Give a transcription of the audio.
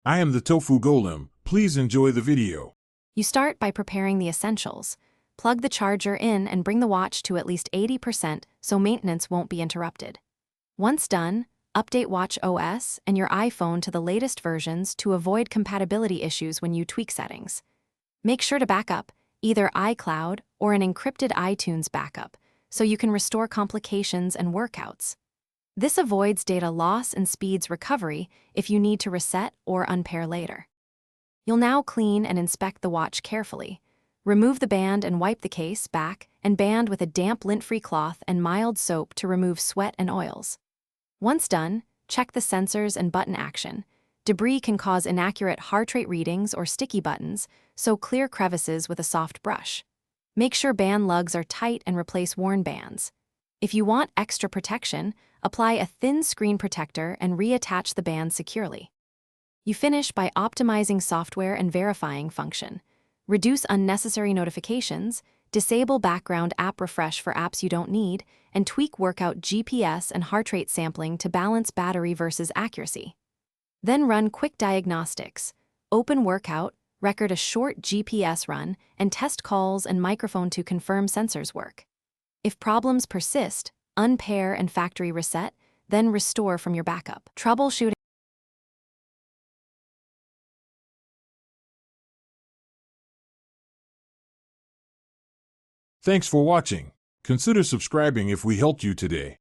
I am the Tofu Golem. Please enjoy the video. You start by preparing the essentials. Plug the charger in and bring the watch to at least 80% so maintenance won't be interrupted. Once done, update Watch OS and your iPhone to the latest versions to avoid compatibility issues when you tweak settings. Make sure to backup, either iCloud or an encrypted iTunes backup, so you can restore complications and workouts. This avoids data loss and speeds recovery if you need to reset or unpair later. You'll now clean and inspect the watch carefully. Remove the band and wipe the case, back, and band with a damp lint-free cloth and mild soap to remove sweat and oils. Once done, check the sensors and button action. Debris can cause inaccurate heart rate readings or sticky buttons, so clear crevices with a soft brush. Make sure band lugs are tight and replace worn bands. If you want extra protection, apply a thin screen protector and reattach the band securely. You finish by optimizing software and verifying function. Reduce unnecessary notifications, disable background app refresh for apps you don't need, and tweak workout GPS and heart rate sampling to balance battery versus accuracy. Then run quick diagnostics. Open workout, record a short GPS run, and test calls and microphone to confirm sensors work. If problems persist, unpair and factory reset, then restore from your backup. Troubleshooting. Thanks for watching. Consider subscribing if we helped you today.